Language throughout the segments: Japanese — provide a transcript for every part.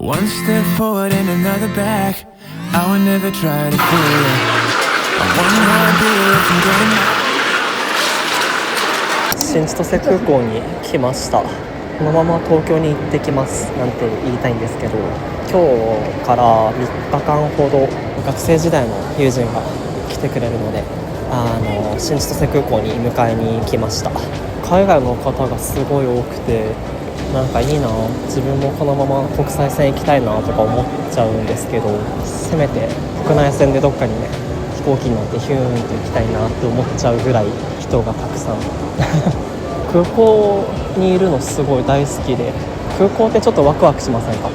One step forward and another back. I would never try to fool you. I wonder how I'd be from getting 新千歳空港に来ました。このまま東京に行ってきますなんて言いたいんですけど、今日から3日間ほど学生時代の友人が来てくれるので、新千歳空港に迎えに来ました。海外の方がすごい多くて、なんかいいな、自分もこのまま国際線行きたいなとか思っちゃうんですけど、せめて国内線でどっかにね、飛行機に乗ってヒューンと行きたいなって思っちゃうぐらい人がたくさん空港にいるのすごい大好きで、空港ってちょっとワクワクしませんか？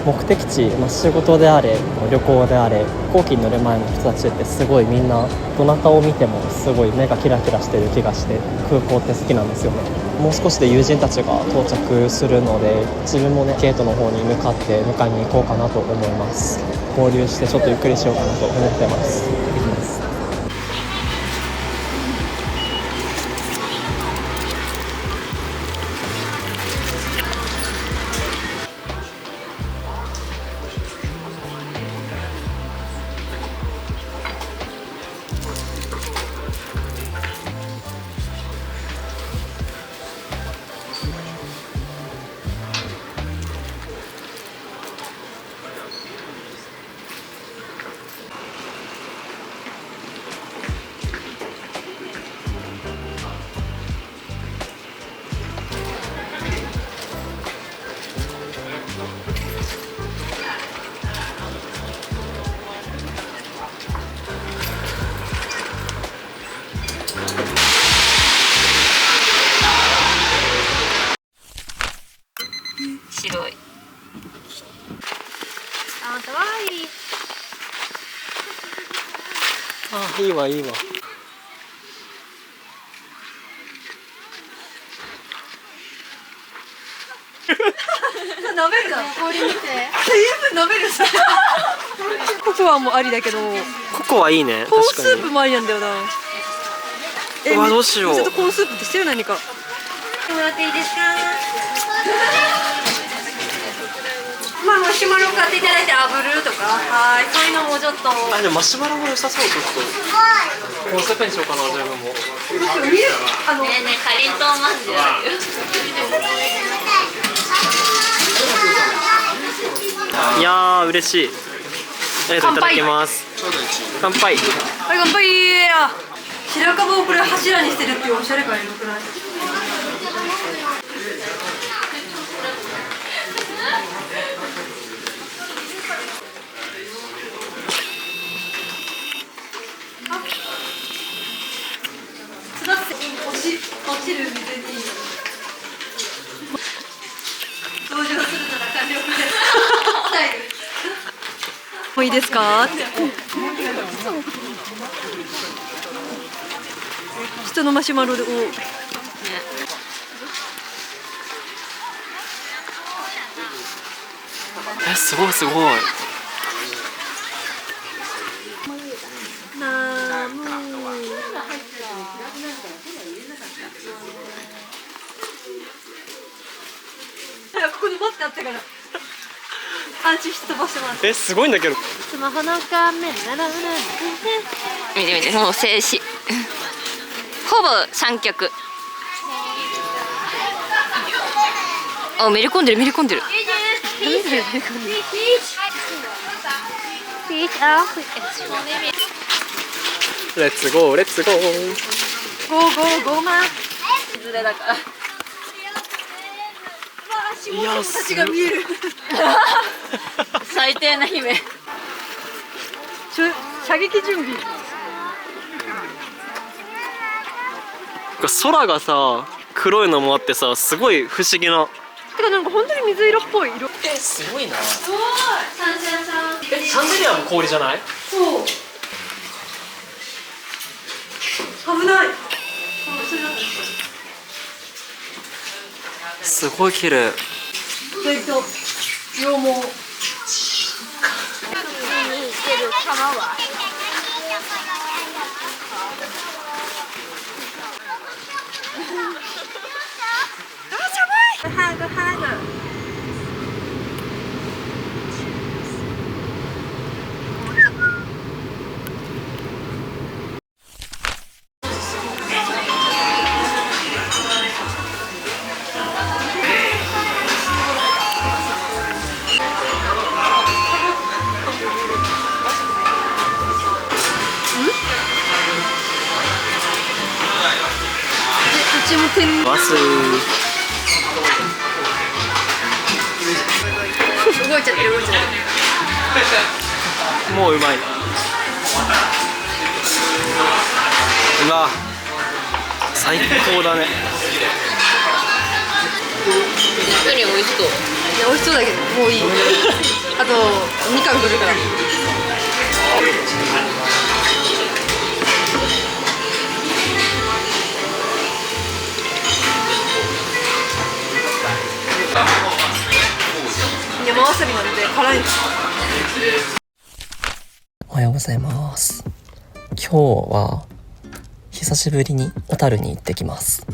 目的地、仕事であれ旅行であれ、飛行機に乗る前の人たちってすごいみんなどなたを見てもすごい目がキラキラしてる気がして、空港って好きなんですよね。もう少しで友人たちが到着するので、自分もねゲートの方に向かって迎えに行こうかなと思います。合流してちょっとゆっくりしようかなと思ってます。行ってきます。白い。あ、かわいい。あ、いいわいいわ。飲めるの？氷見て。全部飲めるさ。ココアもありだけど。ココアいいね。コーンスープもありなんだよな。うわ、どうしよう。ちょっとコーンスープってしてる何か。もらっていいですか？マシュマロ買っていただいて炙るとか、はい、そういうのもちょっと。あ、でもマシュマロも良さそう。ちょっとコーンスープにしようかな、自分も。ねえかりんとうまんじゅうあるよ。いやー嬉しい。ありがとう、いただきます。乾杯。はい、乾杯。白樺をこれ柱にしてるっていうおしゃれ感よくない？落ちる水に登場するのが完了みたいなスタイル。もういいですかって。下のマシュマロでお、すごいすごい。ナムここに待ってあったから安心して飛ばしてもらって。すごいんだけど。スマホの画面なら見て見て、もう静止。ほぼ三脚。あ、めり込んでるめり込んでる。レッツゴーレッツゴー。ゴーゴーゴーマン。いずれだから。いや、たちが見える。最低な姫。射撃準備。空がさ、黒いのもあってさ、すごい不思議な。てかなんか本当に水色っぽい色。すごいな。すごい。シャンデリアも氷じゃない？そう。危ない。すごい綺麗。羊毛。海に出る玉は。あ、寒い。ハグハグ。ちも天バス動いちゃってる動いちゃってる。もううまい。うわ最高だね。何美味しそう。いや美味しそうだけどもういい。あとみかん来るから。山わさびなんで辛いんです。おはようございます。今日は久しぶりに小樽に行ってきます。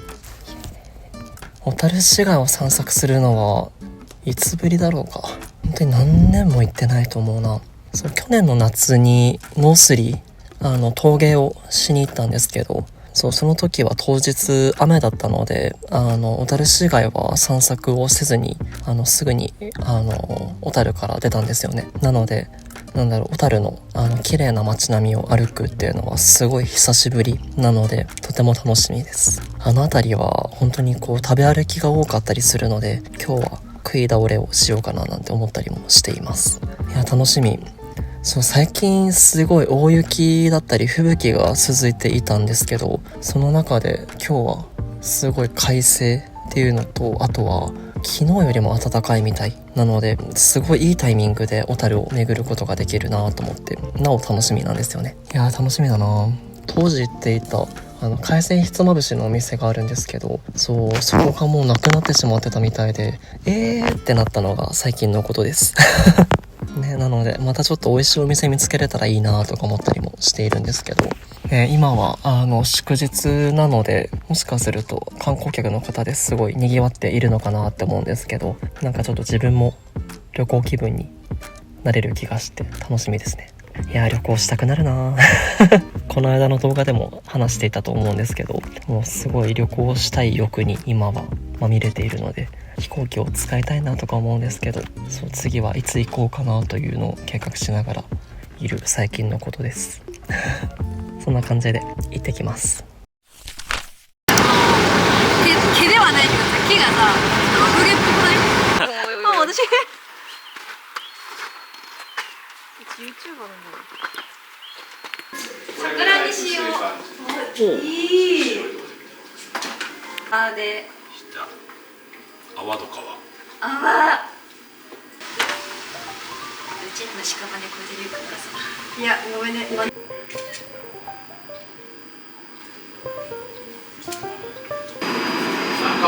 小樽市街を散策するのはいつぶりだろうか。本当に何年も行ってないと思うな。そう、去年の夏にノースリー陶芸をしに行ったんですけど、その時は当日雨だったので、小樽市街は散策をせずにすぐに小樽から出たんですよね。なので小樽の綺麗な街並みを歩くっていうのはすごい久しぶりなので、とても楽しみです。辺りは本当に食べ歩きが多かったりするので、今日は食い倒れをしようかななんて思ったりもしています。いや楽しみ。そう、最近すごい大雪だったり吹雪が続いていたんですけど、その中で今日はすごい快晴っていうのと、あとは昨日よりも暖かいみたいなので、すごいいいタイミングで小樽を巡ることができるなと思って、なお楽しみなんですよね。いや楽しみだな。当時行っていた海鮮ひつまぶしのお店があるんですけど、そこがもうなくなってしまってたみたいで、ってなったのが最近のことですね、なのでまたちょっと美味しいお店見つけれたらいいなとか思ったりもしているんですけど、今は祝日なので、もしかすると観光客の方ですごい賑わっているのかなって思うんですけど、なんかちょっと自分も旅行気分になれる気がして楽しみですね。いや旅行したくなるなこの間の動画でも話していたと思うんですけど、もうすごい旅行したい欲に今はまみれているので、飛行機を使いたいなとか思うんですけど、そう次はいつ行こうかなというのを計画しながらいる最近のことですそんな感じで行ってきます。毛ではないけどさ、毛がさ産毛っぽくない？私YouTuber なんだよ。桜にしよう。いい。で泡とかは泡。うちの屍こじりくからさ。いやごめんね。中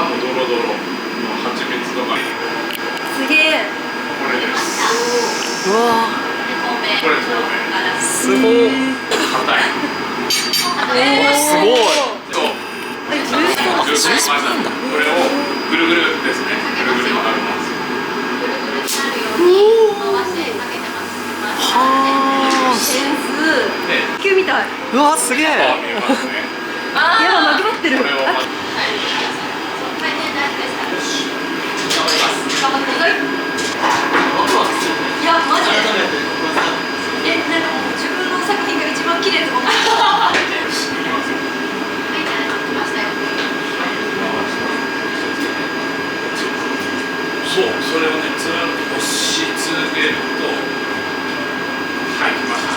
もドロドロの蜂蜜とかすげえ。これです。うわこれ透明。すごい。硬い。すごい。ジュースなんだ。これをぐるぐるですね。ぐるぐる回ります。はセンス。球みたい。うわすげえ。見えますね。いやなくなってる。これをまずいやマジで。なんかもう自分の作品が一番綺麗と思った。そう、それをね、ずっと押し続けると、はい、来ました。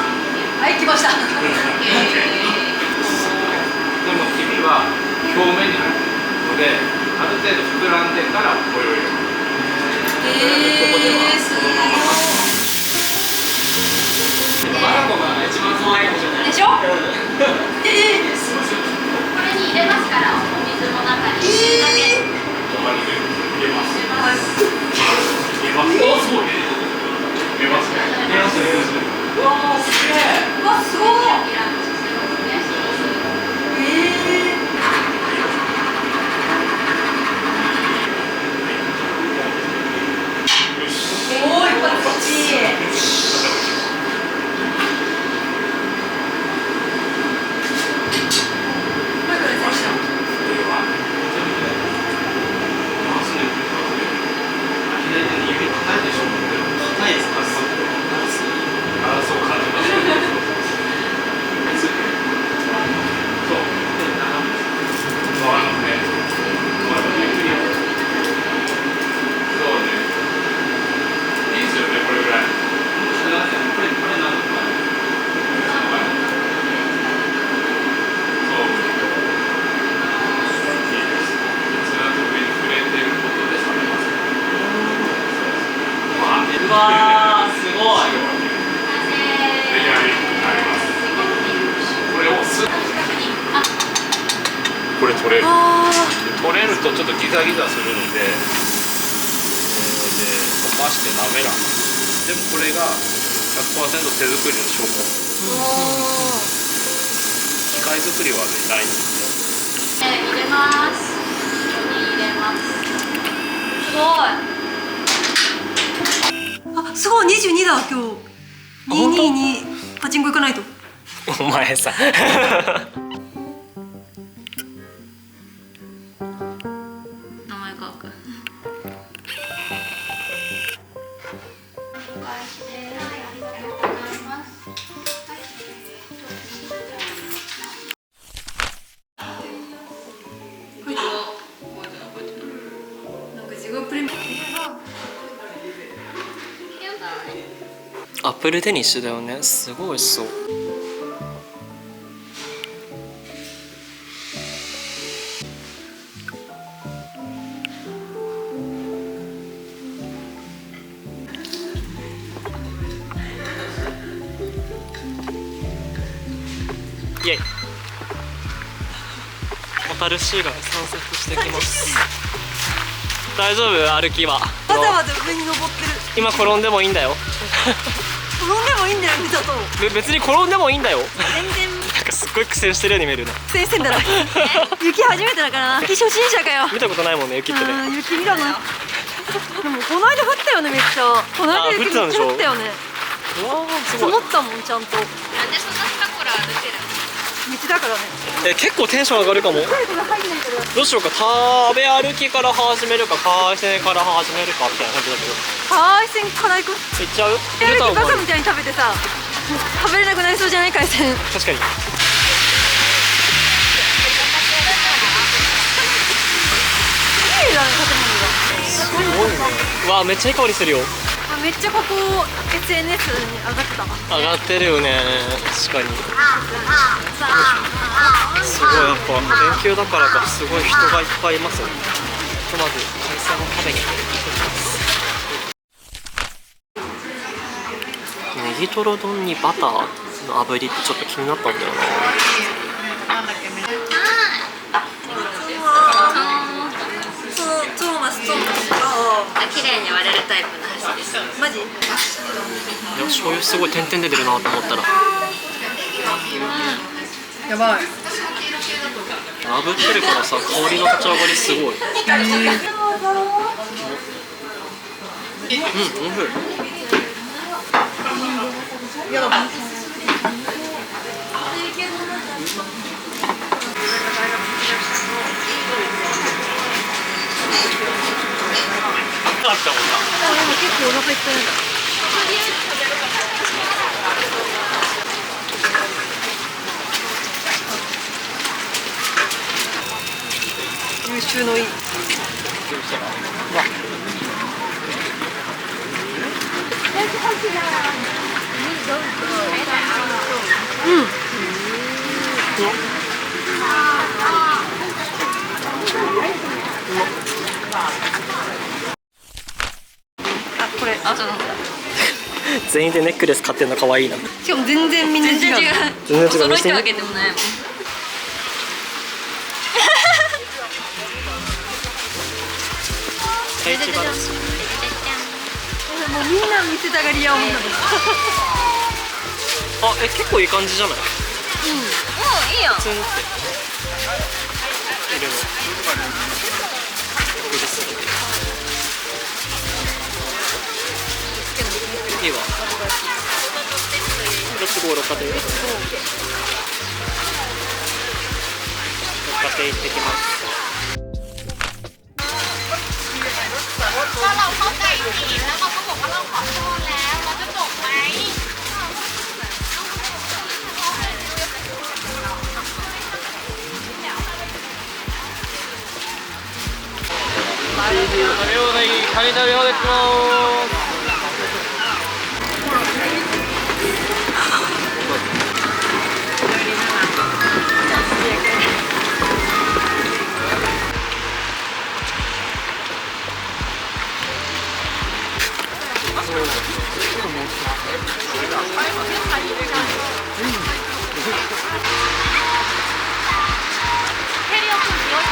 はい来ました。でも君は表面に入ってるので、ある程度膨らんでから泳いでる。バラコが一番可愛いんじゃないでしょ？これに入れますから、お水の中にだけ。入れます。入れます。お、すごい。入れますね。入れますね。うわー、すげえ。うわすごい。よし。おーい、こっち。取れる。あ取れるとちょっとギザギザするので、で溶かして滑らか。でもこれが 100% 手作りの証拠。機械作りはないんですよ。入れます。入れます。すごい。あ、すごい22だ今日。222パチンコ行かないと。お前さ名前書く。なんか自分プレミアップルデニッシュだよね。すごい美味しそう。イエイ。小樽市が散策してきます。大丈夫？歩きは。わざわざ上に登ってる。今転んでもいいんだよ。転んでもいいんだよ、見たと。別に転んでもいいんだよ。全然なんかすっごい苦戦してるように見えるな。苦戦してんだろ。雪初めてだからな。雪初心者かよ。見たことないもんね、雪ってね。雪見たな。でもこの間降ったよね、めっちゃ。この間雪めっちゃ降ったよね。うわー、す積ごい。もったもん、ちゃんと。なんでそんな近くから歩けるの？道だからね。結構テンション上がるかも。誰かが入んないから。どうしようか、食べ歩きから始めるか海鮮から始めるかみたいな感じだけど。海鮮から行く。行っちゃう？やる気バカもみたいに食べてさ、食べれなくなりそうじゃない海鮮。確かに。綺麗だね、建物が。すごいね。うわ、めっちゃいい香りするよ。あ、めっちゃここ SNS に上がってた。上がってるよね。確かに。すごい、やっぱ連休だからかすごい人がいっぱいいますよ。まず海鮮を食べに行きます。ネギトロ丼にバターの炙りってちょっと気になったんだよな。トーマス。綺麗に割れるタイプの箸です。マジ？いや、醤油すごい点々で出るなと思ったら。やばい。炙ってるからさ、香りの立ち上がりすごい。うん、おいしい。あったもんな。結構お腹いっぱいなんだ。優秀のいい。あ、これ、あ、そうなんだ。全員でネックレス買ってんの可愛いな。しかも全然みんな違う。全然違う。揃えたわけでもないもん。もうみんな見せたがり屋女の子。あ、結構いい感じじゃない？もういいよ。ツンっているの。うるすぎて。いいわ。レッツゴー六花亭。六花亭行ってきます。ก็เราเข้าใจผิดแล้วเราก็บอกว่าเราขอโทษแล้วเราจะจบไหม カニ食べ放題来ます。ヘリオ君強い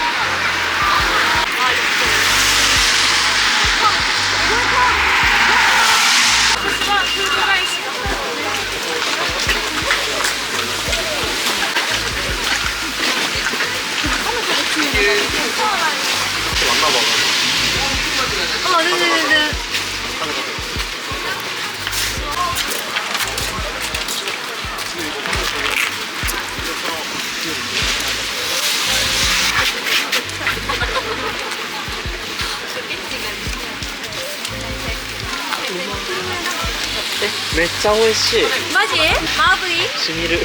めっちゃ美味しい。マジ？マブイ？しみる。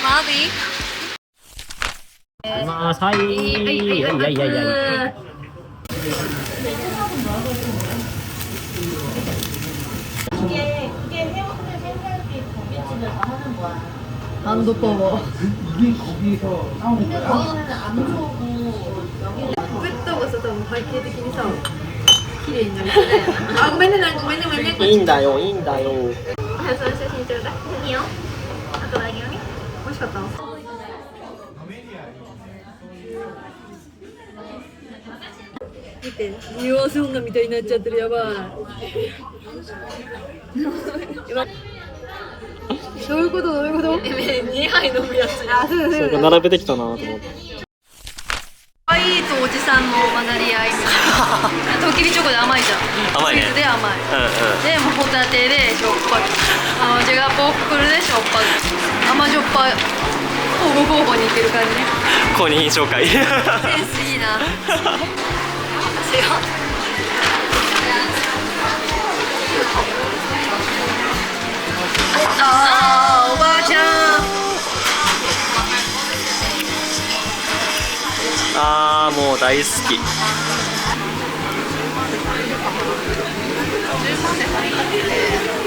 マブイ？まあ、はい。いやいやいやいや。ハンドパワー。ベッドがさ、多分背景的にさ、綺麗になりそうだよね。あ、ごめんね、ごめんね、ごめんね。いいんだよ、いいんだよ。その写真ちょうだい。いいよ。あとだけよね。美味しかった。見て、匂わせ女みたいになっちゃってる、やばい。やばい。どういうこと？どういうこと？2杯飲むやつ。あ、そうだそうだ。並べてきたなと思って。可愛いとおじさんの混ざり合いみたいな。ときびチョコで甘いじゃん。甘いね。スイーツで甘い。でもホタテでしょっぱい。ジェガポックルでしょっぱい。甘じょっぱい。交互交互にいける感じ。公認紹介。センスいいな。強っ。あー、おばあちゃん。あー、もう大好き。13で入って